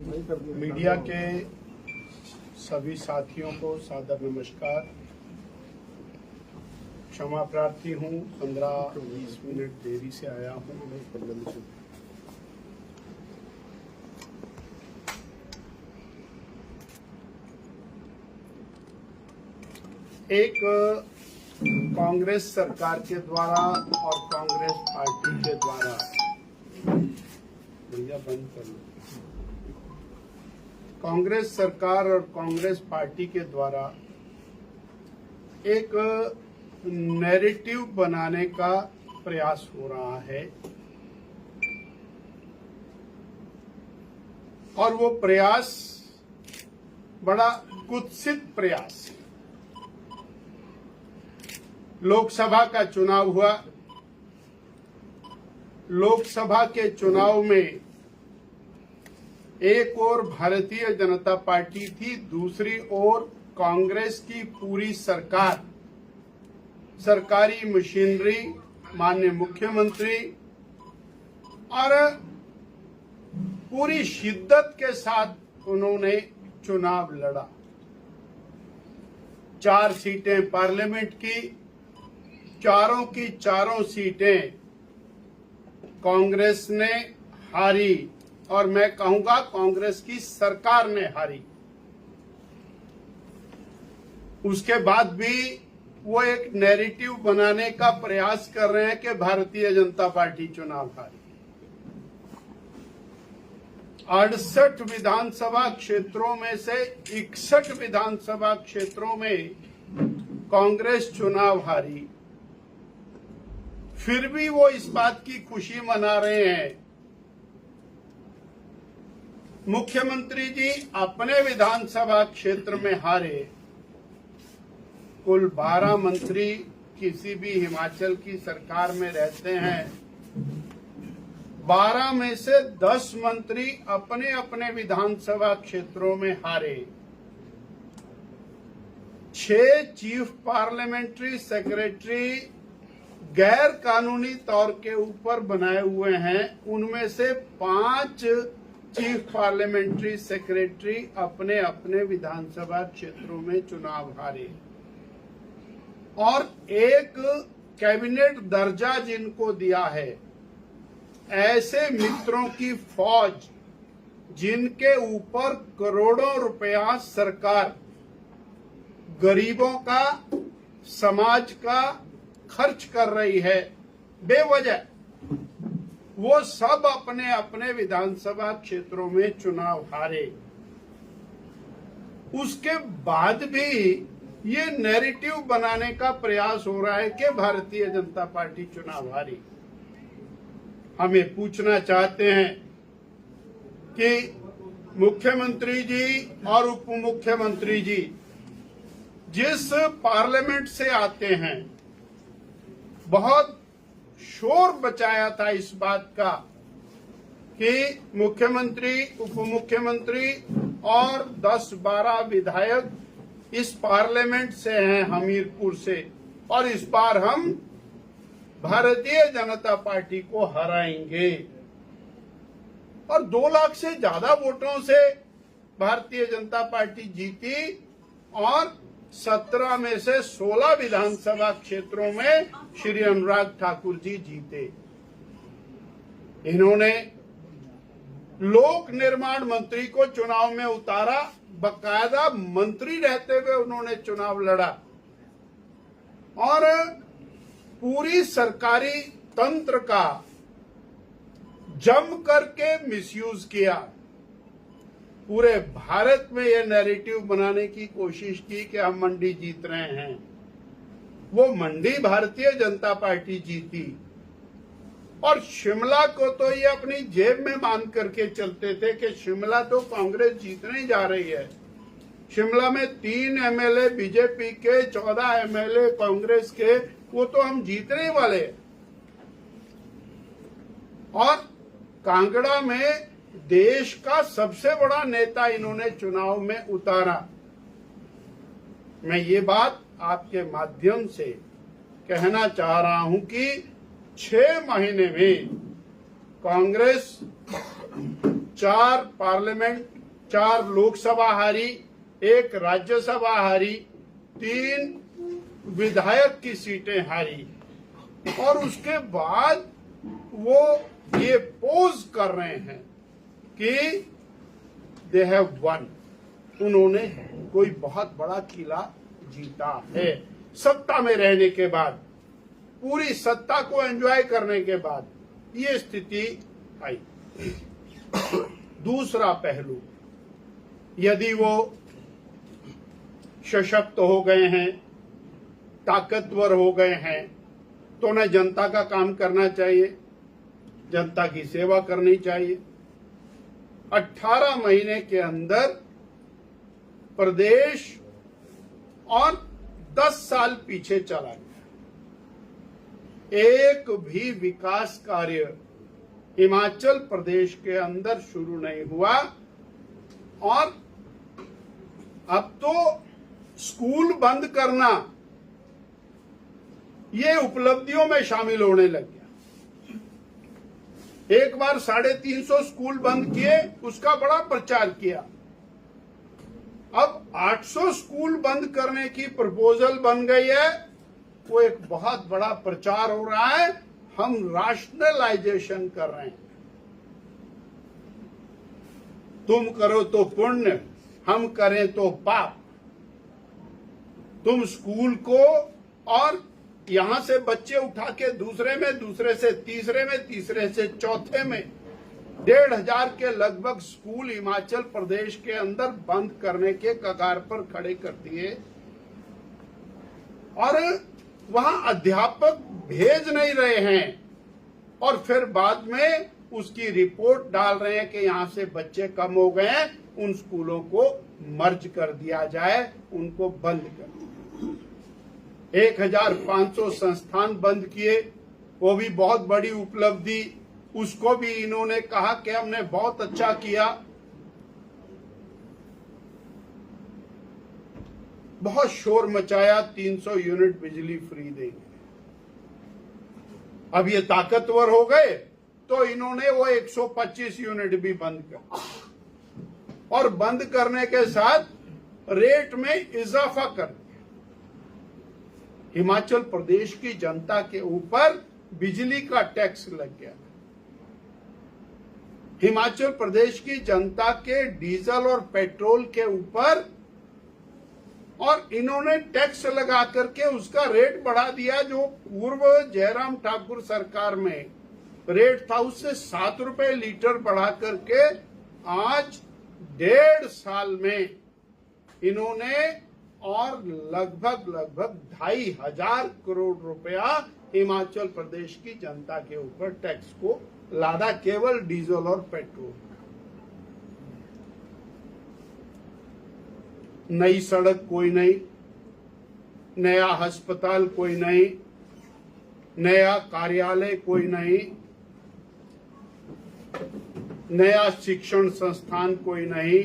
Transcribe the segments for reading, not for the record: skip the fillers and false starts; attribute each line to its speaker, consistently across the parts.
Speaker 1: Media के सभी साथियों को सादर नमस्कार। क्षमा प्रार्थी हूँ, 15-20 मिनट देरी से आया हूँ। एक कांग्रेस सरकार के द्वारा और कांग्रेस पार्टी के द्वारा भैया बंद कर लो। कांग्रेस सरकार और कांग्रेस पार्टी के द्वारा एक नैरेटिव बनाने का प्रयास हो रहा है और वो प्रयास बड़ा कुत्सित प्रयास है। लोकसभा का चुनाव हुआ। लोकसभा के चुनाव में एक ओर भारतीय जनता पार्टी थी, दूसरी ओर कांग्रेस की पूरी सरकार, सरकारी मशीनरी, माननीय मुख्यमंत्री और पूरी शिद्दत के साथ उन्होंने चुनाव लड़ा। 4 सीटें पार्लियामेंट की, चारों की चारों सीटें कांग्रेस ने हारी और मैं कहूंगा कांग्रेस की सरकार ने हारी। उसके बाद भी वो एक नैरेटिव बनाने का प्रयास कर रहे हैं कि भारतीय जनता पार्टी चुनाव हारी। 68 विधानसभा क्षेत्रों में से 61 विधानसभा क्षेत्रों में कांग्रेस चुनाव हारी। फिर भी वो इस बात की खुशी मना रहे हैं। मुख्यमंत्री जी अपने विधानसभा क्षेत्र में हारे। कुल 12 मंत्री किसी भी हिमाचल की सरकार में रहते हैं। 12 में से 10 मंत्री अपने अपने विधानसभा क्षेत्रों में हारे। 6 चीफ पार्लियामेंट्री सेक्रेटरी गैर कानूनी तौर के ऊपर बनाए हुए हैं। उनमें से 5 चीफ पार्लियामेंट्री सेक्रेटरी अपने अपने विधानसभा क्षेत्रों में चुनाव हारे और एक कैबिनेट दर्जा जिनको दिया है, ऐसे मित्रों की फौज जिनके ऊपर करोड़ों रुपया सरकार गरीबों का, समाज का खर्च कर रही है बेवजह, वो सब अपने अपने विधानसभा क्षेत्रों में चुनाव हारे। उसके बाद भी ये नैरेटिव बनाने का प्रयास हो रहा है कि भारतीय जनता पार्टी चुनाव हारी। हमें पूछना चाहते हैं कि मुख्यमंत्री जी और उप मुख्यमंत्री जी जिस पार्लियामेंट से आते हैं, बहुत शोर बचाया था इस बात का कि मुख्यमंत्री, उप मुख्यमंत्री और 10-12 विधायक इस पार्लियामेंट से हैं, हमीरपुर से, और इस बार हम भारतीय जनता पार्टी को हराएंगे। और 2 लाख से ज्यादा वोटों से भारतीय जनता पार्टी जीती और 17 में से 16 विधानसभा क्षेत्रों में श्री अनुराग ठाकुर जी जीते। इन्होंने लोक निर्माण मंत्री को चुनाव में उतारा, बकायदा मंत्री रहते हुए उन्होंने चुनाव लड़ा और पूरी सरकारी तंत्र का जम करके मिसयूज किया। पूरे भारत में ये नैरेटिव बनाने की कोशिश की कि हम मंडी जीत रहे हैं। वो मंडी भारतीय जनता पार्टी जीती और शिमला को तो ये अपनी जेब में बांध करके चलते थे कि शिमला तो कांग्रेस जीतने जा रही है। शिमला में 3 एमएलए बीजेपी के, 14 एमएलए कांग्रेस के, वो तो हम जीतने वाले। और कांगड़ा में देश का सबसे बड़ा नेता इन्होंने चुनाव में उतारा। मैं ये बात आपके माध्यम से कहना चाह रहा हूं कि 6 महीने में कांग्रेस 4 पार्लियामेंट, 4 लोकसभा हारी, 1 राज्यसभा हारी, 3 विधायक की सीटें हारी, और उसके बाद वो ये पोज कर रहे हैं कि दे हैव वन, उन्होंने कोई बहुत बड़ा किला जीता है। सत्ता में रहने के बाद, पूरी सत्ता को एंजॉय करने के बाद ये स्थिति आई। दूसरा पहलू, यदि वो सशक्त हो गए हैं, ताकतवर हो गए हैं, तो उन्हें जनता का काम करना चाहिए, जनता की सेवा करनी चाहिए। 18 महीने के अंदर प्रदेश और 10 साल पीछे चला गया। एक भी विकास कार्य हिमाचल प्रदेश के अंदर शुरू नहीं हुआ, और अब तो स्कूल बंद करना ये उपलब्धियों में शामिल होने लग गया। एक बार 350 स्कूल बंद किए, उसका बड़ा प्रचार किया। अब 800 स्कूल बंद करने की प्रपोजल बन गई है, वो एक बहुत बड़ा प्रचार हो रहा है, हम राशनलाइजेशन कर रहे हैं। तुम करो तो पुण्य, हम करें तो पाप। तुम स्कूल को और यहां से बच्चे उठा के दूसरे में, दूसरे से तीसरे में, तीसरे से चौथे में 1,500 के लगभग स्कूल हिमाचल प्रदेश के अंदर बंद करने के कगार पर खड़े कर दिए, और वहां अध्यापक भेज नहीं रहे हैं, और फिर बाद में उसकी रिपोर्ट डाल रहे हैं कि यहां से बच्चे कम हो गए हैं, उन स्कूलों को मर्ज कर दिया जाए, उनको बंद कर दिया। 1500 संस्थान बंद किए, वो भी बहुत बड़ी उपलब्धि, उसको भी इन्होंने कहा कि हमने बहुत अच्छा किया। बहुत शोर मचाया, 300 यूनिट बिजली फ्री देंगे। अब ये ताकतवर हो गए तो इन्होंने वो 125 यूनिट भी बंद कर, और बंद करने के साथ रेट में इजाफा कर दिया। हिमाचल प्रदेश की जनता के ऊपर बिजली का टैक्स लग गया। हिमाचल प्रदेश की जनता के डीजल और पेट्रोल के ऊपर, और इन्होंने टैक्स लगा करके उसका रेट बढ़ा दिया। जो पूर्व जयराम ठाकुर सरकार में रेट था, उससे 7 रुपए लीटर बढ़ा करके आज 1.5 साल में इन्होंने और लगभग 2,500 करोड़ रुपया हिमाचल प्रदेश की जनता के ऊपर टैक्स को लादा, केवल डीजल और पेट्रोल। नई सड़क कोई नहीं, नया अस्पताल कोई नहीं, नया कार्यालय कोई नहीं, नया शिक्षण संस्थान कोई नहीं,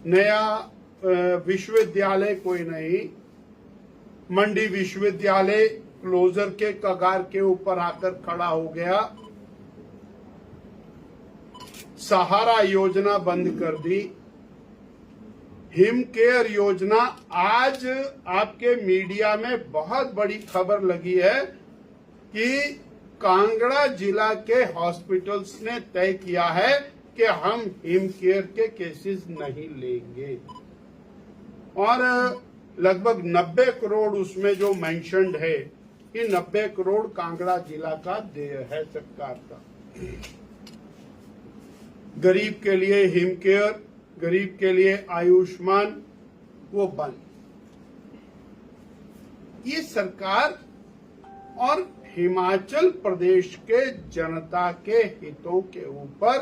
Speaker 1: नया विश्वविद्यालय कोई नहीं। मंडी विश्वविद्यालय क्लोजर के कगार के ऊपर आकर खड़ा हो गया। सहारा योजना बंद कर दी। हिम केयर योजना, आज आपके मीडिया में बहुत बड़ी खबर लगी है कि कांगड़ा जिला के हॉस्पिटल्स ने तय किया है कि हम हिम केयर के केसेस नहीं लेंगे, और लगभग 90 करोड़ उसमें जो मेंशन्ड है, ये 90 करोड़ कांगड़ा जिला का देय है सरकार का। गरीब के लिए हिम केयर, गरीब के लिए आयुष्मान, वो बंद। ये सरकार और हिमाचल प्रदेश के जनता के हितों के ऊपर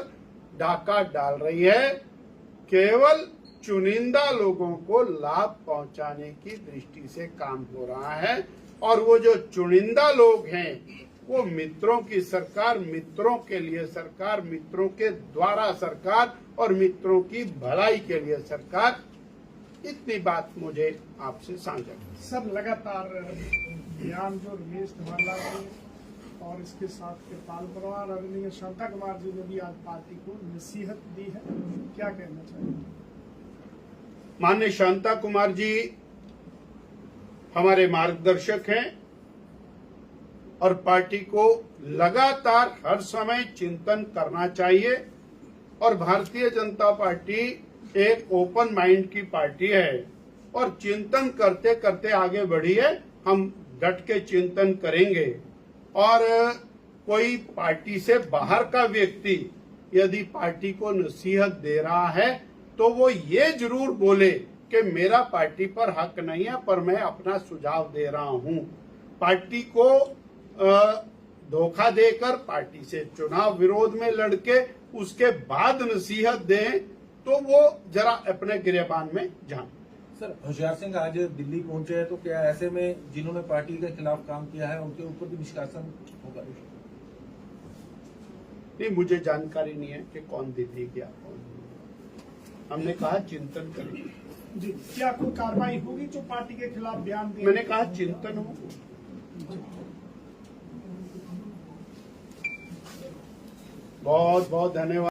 Speaker 1: डाका डाल रही है, केवल चुनिंदा लोगों को लाभ पहुंचाने की दृष्टि से काम हो रहा है। और वो जो चुनिंदा लोग हैं, वो मित्रों की सरकार, मित्रों के लिए सरकार, मित्रों के द्वारा सरकार, और मित्रों की भलाई के लिए सरकार। इतनी बात मुझे आपसे साझा करनी।
Speaker 2: सर, लगातार बयान जो रमेश धवाला ने और इसके साथ कृपाल परमार आदरणीय शांता कुमार जी ने भी आज पार्टी को नसीहत दी है, क्या कहना चाहिए?
Speaker 1: माननीय शांता कुमार जी हमारे मार्गदर्शक हैं और पार्टी को लगातार हर समय चिंतन करना चाहिए और भारतीय जनता पार्टी एक ओपन माइंड की पार्टी है और चिंतन करते करते आगे बढ़ी है। हम डट के चिंतन करेंगे और कोई पार्टी से बाहर का व्यक्ति यदि पार्टी को नसीहत दे रहा है तो वो ये जरूर बोले कि मेरा पार्टी पर हक नहीं है, पर मैं अपना सुझाव दे रहा हूं। पार्टी को धोखा देकर पार्टी से चुनाव विरोध में लड़के उसके बाद नसीहत दें तो वो जरा अपने गिरेबान में जाएं।
Speaker 3: सर, होशियार सिंह आज दिल्ली पहुंचे हैं, तो क्या ऐसे में जिन्होंने पार्टी के खिलाफ काम किया है उनके ऊपर भी निष्कासन होगा?
Speaker 1: नहीं, मुझे जानकारी नहीं है कि कौन दिल्ली गया कौन नहीं। हमने कहा चिंतन करेंगे
Speaker 2: जी, क्या कोई कार्रवाई होगी जो पार्टी के खिलाफ बयान दिए?
Speaker 1: मैंने कहा चिंतन हो। बहुत बहुत धन्यवाद।